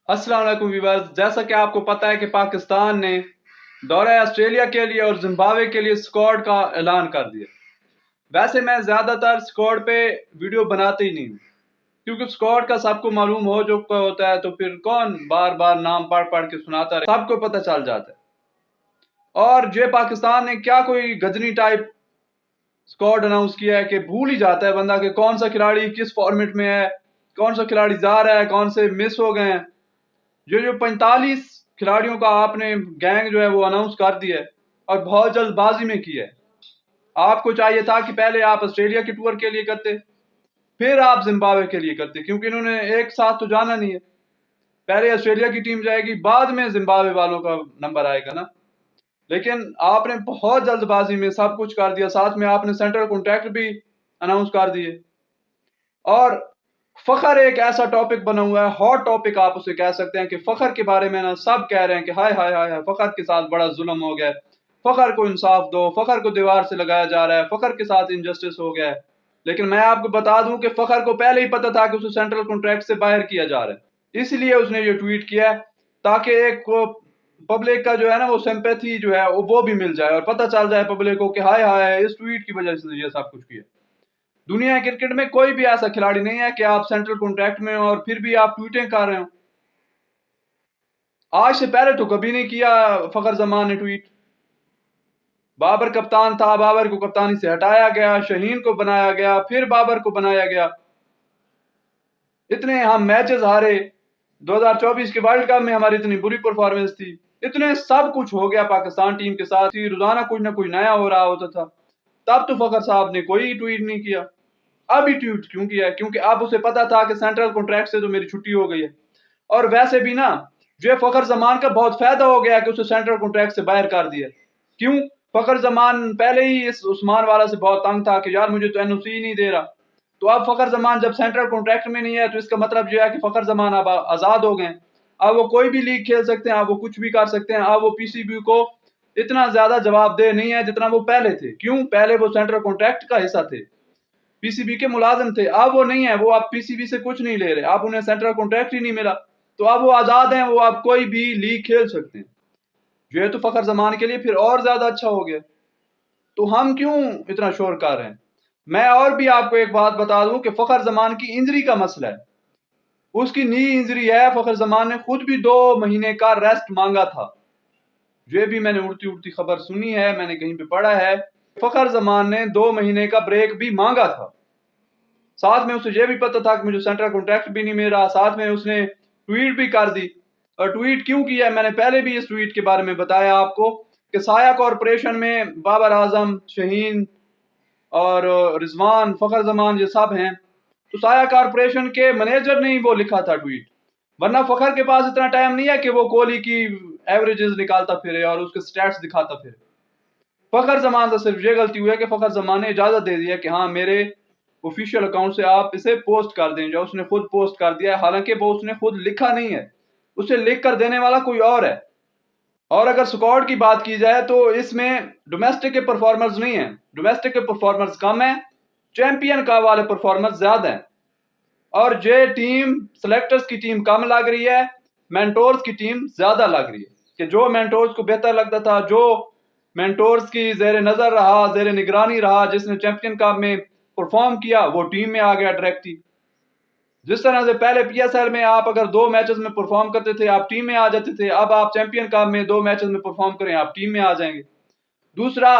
अस्सलाम वालेकुम व्यूअर्स। जैसा कि आपको पता है कि पाकिस्तान ने दौरे ऑस्ट्रेलिया के लिए और जिम्बाब्वे के लिए स्क्वाड का ऐलान कर दिया। वैसे मैं ज़्यादातर स्क्वाड पे वीडियो बनाते ही नहीं हूँ, क्योंकि स्क्वाड का सबको मालूम हो जो होता है, तो फिर कौन बार बार नाम पढ़ पढ़ के सुनाता रहे, सबको पता चल जाता है। और जे पाकिस्तान ने क्या कोई गजनी टाइप स्क्वाड अनाउंस किया है कि भूल ही जाता है बंदा कि कौन सा खिलाड़ी किस फॉर्मेट में है, कौन सा खिलाड़ी जा रहा है, कौन से मिस हो गए हैं। जो 45 खिलाड़ियों का आपने गैंग जो है वो अनाउंस कर दिया है और बहुत जल्दबाजी में किया है। आपको चाहिए था कि पहले आप ऑस्ट्रेलिया के टूर के लिए करते, फिर आप जिम्बाब्वे के लिए करते, क्योंकि इन्होंने एक साथ तो जाना नहीं है। पहले ऑस्ट्रेलिया की टीम जाएगी, बाद में जिम्बाब्वे वालों का नंबर आएगा ना। लेकिन आपने बहुत जल्दबाजी में सब कुछ कर दिया, साथ में आपने सेंट्रल कॉन्ट्रैक्ट भी अनाउंस कर दिए। और फखर एक ऐसा टॉपिक बना हुआ है, हॉट टॉपिक आप उसे कह सकते हैं, कि फखर के बारे में ना सब कह रहे हैं कि हाय हाय हाय हाय, फखर के साथ बड़ा जुल्म हो गया है, फखर को इंसाफ दो, फखर को दीवार से लगाया जा रहा है, फखर के साथ इनजस्टिस हो गया है। लेकिन मैं आपको बता दूं कि फखर को पहले ही पता था कि उसे सेंट्रल कॉन्ट्रैक्ट से बाहर किया जा रहा है, इसलिए उसने ये ट्वीट किया है, ताकि एक पब्लिक का जो है ना वो सिंपैथी जो है वो भी मिल जाए और पता चल जाए पब्लिक को कि हाय हाय इस ट्वीट की वजह से ये सब कुछ किया। दुनिया क्रिकेट में कोई भी ऐसा खिलाड़ी नहीं है कि आप सेंट्रल कॉन्ट्रैक्ट में हो और फिर भी आप ट्वीटें कर रहे हो। आज से पहले तो कभी नहीं किया फखर जमान ने ट्वीट। बाबर कप्तान था, बाबर को कप्तानी से हटाया गया, शहीन को बनाया गया, फिर बाबर को बनाया गया। इतने हम मैचेस हारे, 2024 के वर्ल्ड कप में हमारी इतनी बुरी परफॉर्मेंस थी, इतने सब कुछ हो गया पाकिस्तान टीम के साथ ही, रोजाना कुछ ना कुछ नया हो रहा होता था। तब तो फखर साहब ने कोई ट्वीट नहीं किया। अब ही ट्वीट क्यों किया है? क्योंकि अब उसे पता था कि सेंट्रल कॉन्ट्रैक्ट से तो मेरी छुट्टी हो गई है। और वैसे भी ना, जो फखर जमान का बहुत फायदा हो गया कि उसे सेंट्रल कॉन्ट्रैक्ट से बाहर कर दिया। क्यों? फखर जमान पहले ही इस उस्मान वाला से बहुत तंग था कि यार मुझे तो एनओसी नहीं दे रहा। तो अब फखर जमान जब सेंट्रल कॉन्ट्रैक्ट में नहीं है, तो इसका मतलब जो है कि फखर जमान अब आजाद हो गए। अब वो कोई भी लीग खेल सकते हैं, अब वो कुछ भी कर सकते हैं। अब वो पीसीबी को इतना ज्यादा जवाबदेह नहीं है जितना वो पहले थे। क्यों? पहले वो सेंट्रल कॉन्ट्रैक्ट का हिस्सा थे, पीसीबी के मुलाजिम थे। अब वो नहीं है, वो अब पीसीबी से कुछ नहीं ले रहे, अब उन्हें सेंट्रल कॉन्ट्रैक्ट ही नहीं मिला, तो अब वो आजाद हैं, वो अब कोई भी लीग खेल सकते हैं। जो है तो फखर जमान के लिए फिर और ज्यादा अच्छा हो गया। तो हम क्यों इतना शोर कर रहे हैं? मैं और भी आपको एक बात बता दूं कि फखर जमान की इंजरी का मसला है, उसकी नी इंजरी है। फखर जमान ने खुद भी 2 महीने का रेस्ट मांगा था। ये भी मैंने उड़ती उड़ती खबर सुनी है, मैंने कहीं पे पढ़ा है। फखर जमान ने 2 महीने का ब्रेक भी मांगा था। साथ में उसे यह भी पता था कि मुझे सेंट्रल कॉन्ट्रैक्ट भी नहीं मिल रहा। साथ में उसने ट्वीट भी कर दी। और ट्वीट क्यों किया, मैंने पहले भी इस ट्वीट के बारे में बताया आपको कि साया कॉरपोरेशन में बाबर आजम, शहीन और रिजवान, फखर जमान ये सब हैं। तो साया कॉरपोरेशन के मैनेजर ने ही वो लिखा था ट्वीट, वरना फखर के पास इतना टाइम नहीं है कि वो कोहली की एवरेजेस निकालता फिरे और उसके स्टैट्स दिखाता फिरे। फखर जमान से सिर्फ ये गलती हुई है कि फखर जमान ने इजाजत दे दी है कि हाँ मेरे ऑफिशियल अकाउंट से आप इसे पोस्ट कर दें, जो उसने खुद पोस्ट कर दिया है। हालांकि वो उसने खुद लिखा नहीं है, उसे लिख कर देने वाला कोई और है। और अगर स्क्वाड की बात की जाए तो इसमें डोमेस्टिक के परफॉर्मर्स नहीं है, डोमेस्टिक के परफॉर्मर्स कम है, चैंपियन का वाले परफॉर्मर्स ज्यादा है। और जे टीम सेलेक्टर्स की टीम कम लग रही है, मेंटोर्स की टीम ज्यादा लग रही है। कि जो मेंटोर्स को बेहतर लगता था, जो मेंटोर्स की जेर नजर रहा, जेर निगरानी रहा, जिसने चैंपियन कप में परफॉर्म किया, वो टीम में आ गया डायरेक्ट ही। जिस तरह से पहले पीएसएल में आप अगर 2 मैचेस में परफॉर्म करते थे आप टीम में आ जाते थे, अब आप चैंपियन कप में 2 मैचेस में परफॉर्म करें आप टीम में आ जाएंगे। दूसरा,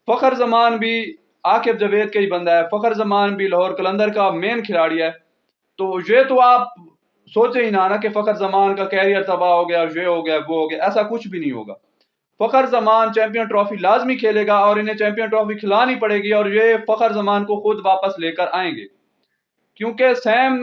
फखर जमान भी आकिब जावेद का ही बंदा है, फखर जमान भी लाहौर कलंदर का मेन खिलाड़ी है। तो ये तो आप सोचे ही ना कि फखर जमान का कैरियर तबाह हो गया, ये हो गया, वो हो गया, ऐसा कुछ भी नहीं होगा। फखर जमान चैंपियन ट्रॉफी लाजमी खेलेगा और इन्हें चैंपियन ट्रॉफी खिलानी पड़ेगी, और ये फखर जमान को खुद वापस लेकर आएंगे। क्योंकि सैम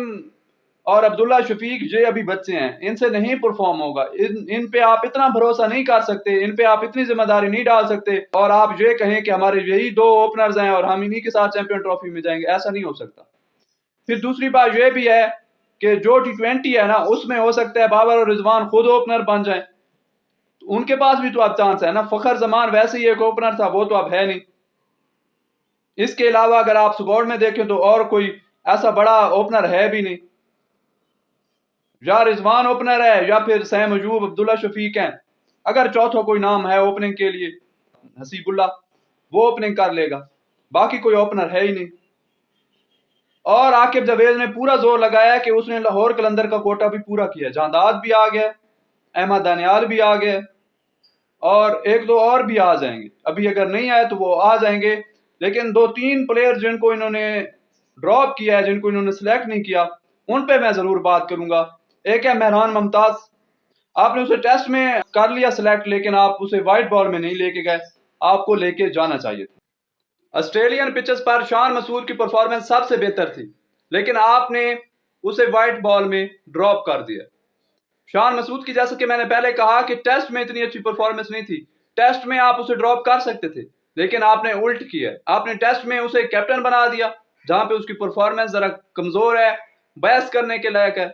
और अब्दुल्ला शफीक ये अभी बच्चे हैं, इनसे नहीं परफॉर्म होगा। इन पे आप इतना भरोसा नहीं कर सकते, इन पे आप इतनी जिम्मेदारी नहीं डाल सकते और आप ये कहें कि हमारे यही 2 ओपनर्स हैं और हम इन्हीं के साथ चैंपियन ट्रॉफी में जाएंगे, ऐसा नहीं हो सकता। फिर दूसरी बात यह भी है कि जो T20 है ना, उसमें हो सकता है बाबर और रिजवान खुद ओपनर बन जाए, तो उनके पास भी तो अब चांस है ना। फखर जमान वैसे ही एक ओपनर था, वो तो अब है नहीं। इसके अलावा अगर आप स्क्वाड में देखें तो और कोई ऐसा बड़ा ओपनर है भी नहीं। या रिजवान ओपनर है या फिर सैम अयूब, अब्दुल्ला शफीक हैं। अगर चौथा कोई नाम है ओपनिंग के लिए, हसीबुल्ला, वो ओपनिंग कर लेगा, बाकी कोई ओपनर है ही नहीं। और आकिब जावेद ने पूरा जोर लगाया कि उसने लाहौर कलंदर का कोटा भी पूरा किया। जांदाद भी आ गया, अहमद दानियाल भी आ गया, और एक दो और भी आ जाएंगे। अभी अगर नहीं आए तो वो आ जाएंगे, लेकिन 2-3 प्लेयर जिनको इन्होंने ड्रॉप किया है, जिनको इन्होंने सिलेक्ट नहीं किया, उन पे मैं जरूर बात करूंगा। एक है मेहरान मुमताज, आपने उसे टेस्ट में कर लिया सिलेक्ट, लेकिन आप उसे वाइट बॉल में नहीं लेके गए, आपको लेके जाना चाहिए था। ऑस्ट्रेलियन पिचेस पर शान मसूद की परफॉर्मेंस सबसे बेहतर थी, लेकिन आपने उसे वाइट बॉल में ड्रॉप कर दिया। शान मसूद की, जैसा कि मैंने पहले कहा कि टेस्ट में इतनी अच्छी परफॉर्मेंस नहीं थी, टेस्ट में आप उसे ड्रॉप कर सकते थे, लेकिन आपने उल्ट किया। आपने टेस्ट में उसे कैप्टन बना दिया, जहां पे उसकी परफॉर्मेंस जरा कमजोर है, बहस करने के लायक है,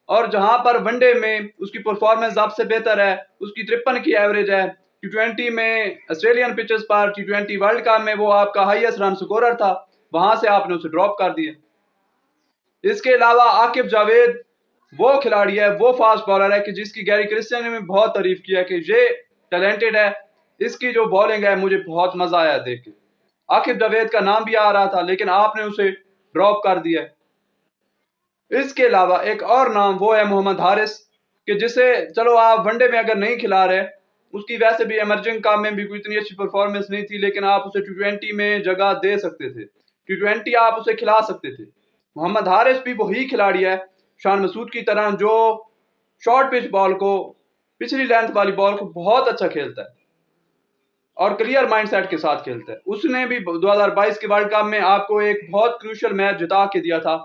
और जहां पर वनडे में उसकी परफॉर्मेंस आपसे बेहतर है, उसकी 53 की एवरेज है। T20 में ऑस्ट्रेलियन पिचेस पर, T20 वर्ल्ड कप में वो आपका हाईएस्ट रन स्कोरर था, वहां से आपने उसे ड्रॉप कर दिया। इसके अलावा आकिब जावेद वो खिलाड़ी है, वो फास्ट बॉलर है कि जिसकी गैरी क्रिस्टियन ने बहुत तारीफ किया कि ये टैलेंटेड है, इसकी जो बॉलिंग है मुझे बहुत मजा आया देख के। आकिब जावेद का नाम भी आ रहा था, लेकिन आपने उसे ड्रॉप कर दिया है। इसके अलावा एक और नाम वो है मोहम्मद हारिस, कि जिसे चलो आप वनडे में अगर नहीं खिला रहे, उसकी वैसे भी इमर्जिंग काम में भी कोई इतनी अच्छी परफॉर्मेंस नहीं थी, लेकिन आप उसे T20 में जगह दे सकते थे, T20 आप उसे खिला सकते थे। मोहम्मद हारिस भी वही खिलाड़ी है शान मसूद की तरह, जो शॉर्ट पिच बॉल को, पिछली लेंथ वाली बॉल को बहुत अच्छा खेलता है और क्लियर माइंडसेट के साथ खेलता है। उसने भी 2022 के वर्ल्ड कप में आपको एक बहुत क्रूशियल मैच जिता के दिया था,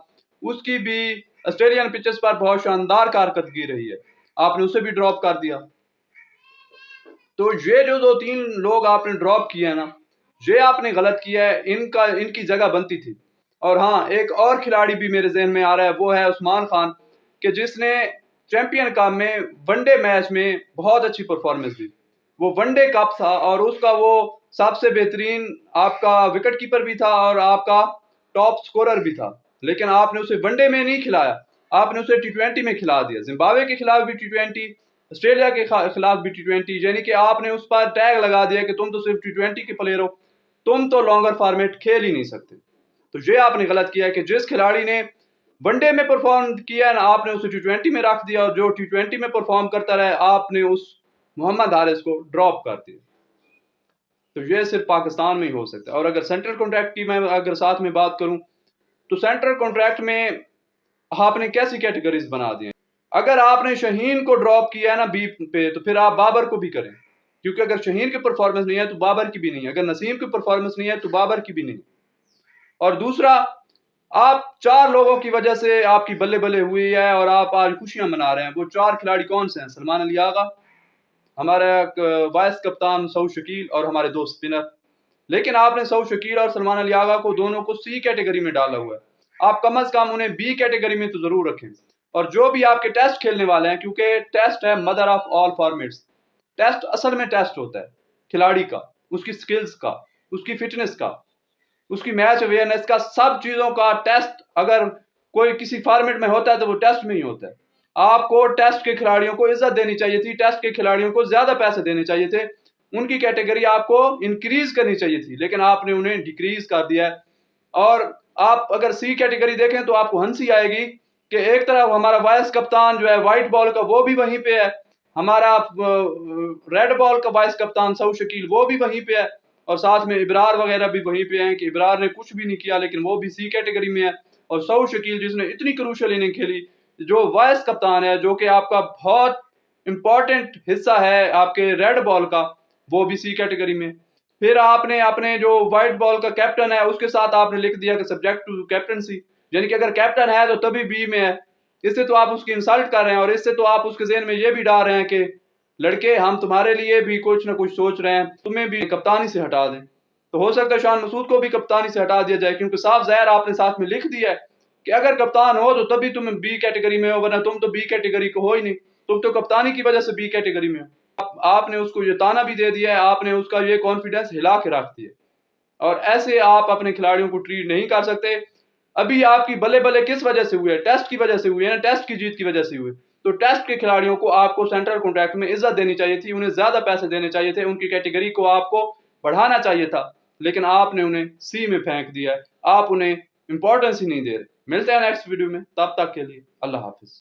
उसकी भी ऑस्ट्रेलियन पिचेस पर बहुत शानदार कारकर्दगी रही है, आपने उसे भी ड्रॉप कर दिया। तो ये जो 2-3 लोग आपने ड्रॉप किए हैं ना, ये आपने गलत किया है, इनकी जगह बनती थी। और हाँ, एक और खिलाड़ी भी मेरे जहन में आ रहा है, वो है उस्मान खान, कि जिसने चैंपियन कप में वनडे मैच में बहुत अच्छी परफॉर्मेंस दी। वो वनडे कप था और उसका वो सबसे बेहतरीन आपका विकेट कीपर भी था और आपका टॉप स्कोरर भी था, लेकिन आपने उसे वनडे में नहीं खिलाया, आपने उसे T20 में खिला दिया। जिम्बाब्वे के खिलाफ भी T20, ऑस्ट्रेलिया के खिलाफ भी T20, यानी कि आपने उस पर टैग लगा दिया कि तुम तो सिर्फ T20 के प्लेयर हो, तुम तो लॉन्गर फॉर्मेट खेल ही नहीं सकते। तो ये आपने गलत किया है कि जिस खिलाड़ी ने वनडे में परफॉर्म किया है ना, आपने उसे T20 में रख दिया, और जो T20 में परफॉर्म करता रहे, आपने उस मोहम्मद हारिस को ड्रॉप कर दिया। तो ये सिर्फ पाकिस्तान में ही हो सकता है। और अगर सेंट्रल कॉन्ट्रैक्ट की मैं अगर साथ में बात करूं, तो सेंट्रल कॉन्ट्रैक्ट में आपने कैसी कैटेगरीज बना दी हैं। अगर आपने शहीन को ड्रॉप किया है ना बी पे, तो फिर आप बाबर को भी करें, क्योंकि अगर शहीन की परफॉर्मेंस नहीं है तो बाबर की भी नहीं है, अगर नसीम की परफॉर्मेंस नहीं है तो बाबर की भी नहीं। और दूसरा, आप 4 लोगों की वजह से आपकी बल्ले बल्ले हुई है और आप आज खुशियां मना रहे हैं। वो 4 खिलाड़ी कौन से हैं? सलमान अली आगा, हमारा वाइस कप्तान सऊद शकील, और हमारे 2 स्पिनर। लेकिन आपने सऊद शकील और सलमान अली आगा को दोनों को सी कैटेगरी में डाला हुआ है, आप कम से कम उन्हें बी कैटेगरी में तो जरूर रखें। और जो भी आपके टेस्ट खेलने वाले हैं, क्योंकि टेस्ट है mother of all formats, test असल में टेस्ट होता है खिलाड़ी का, उसकी स्किल्स का, उसकी फिटनेस का, उसकी मैच अवेयरनेस का, सब चीजों का टेस्ट अगर कोई किसी फॉर्मेट में होता है तो वो टेस्ट में ही होता है। आपको टेस्ट के खिलाड़ियों को इज्जत देनी चाहिए थी, टेस्ट के खिलाड़ियों को ज्यादा पैसे देने चाहिए थे, उनकी कैटेगरी आपको इंक्रीज करनी चाहिए थी, लेकिन आपने उन्हें डिक्रीज कर दिया है। और आप अगर सी कैटेगरी देखें तो आपको हंसी आएगी कि एक तरफ हमारा वाइस कप्तान जो है व्हाइट बॉल का, वो भी वहीं पे है, हमारा रेड बॉल का वाइस कप्तान सऊद शकील वो भी वहीं पे है, और साथ में इब्रार वगैरह भी वहीं पे हैं कि इब्रार ने कुछ भी नहीं किया, लेकिन वो भी सी कैटेगरी में है। और सऊद शकील जिसने इतनी क्रूशियल इनिंग खेली, जो वाइस कप्तान है, जो कि आपका बहुत इंपॉर्टेंट हिस्सा है आपके रेड बॉल का, वो भी सी कैटेगरी में। फिर आपने अपने जो व्हाइट बॉल का कैप्टन है उसके साथ आपने लिख दिया कि सब्जेक्ट टू कैप्टनसी, यानी कि अगर कैप्टन है तो तभी बी में है। इससे तो आप उसकी इंसल्ट कर रहे हैं, और इससे तो आप उसके ज़हन में ये भी डाल रहे हैं कि लड़के हम तुम्हारे लिए भी कुछ ना कुछ सोच रहे हैं, तुम्हें भी कप्तानी से हटा दें। तो हो सकता है शान मसूद को भी कप्तानी से हटा दिया जाए, क्योंकि साफ ज़ाहिर आपने साथ में लिख दिया है कि अगर कप्तान हो तो तभी तुम बी कैटेगरी में हो, वरना तुम तो बी कैटेगरी को हो ही नहीं, तुम तो कप्तानी की वजह से बी कैटेगरी में हो। आपने उसको ये ताना भी दे दिया है, आपने उसका ये कॉन्फिडेंस हिला के रख दिया, और ऐसे आप अपने खिलाड़ियों को ट्रीट नहीं कर सकते। अभी आपकी बल्ले बल्ले किस वजह से हुए? टेस्ट की वजह से हुए ना, टेस्ट की जीत की वजह से हुए। तो टेस्ट के खिलाड़ियों को आपको सेंट्रल कॉन्ट्रैक्ट में इज्जत देनी चाहिए थी, उन्हें ज्यादा पैसे देने चाहिए थे, उनकी कैटेगरी को आपको बढ़ाना चाहिए था, लेकिन आपने उन्हें सी में फेंक दिया है। आप उन्हें इंपॉर्टेंस ही नहीं दे रहे। मिलते हैं नेक्स्ट वीडियो में, तब तक के लिए अल्लाह हाफिज।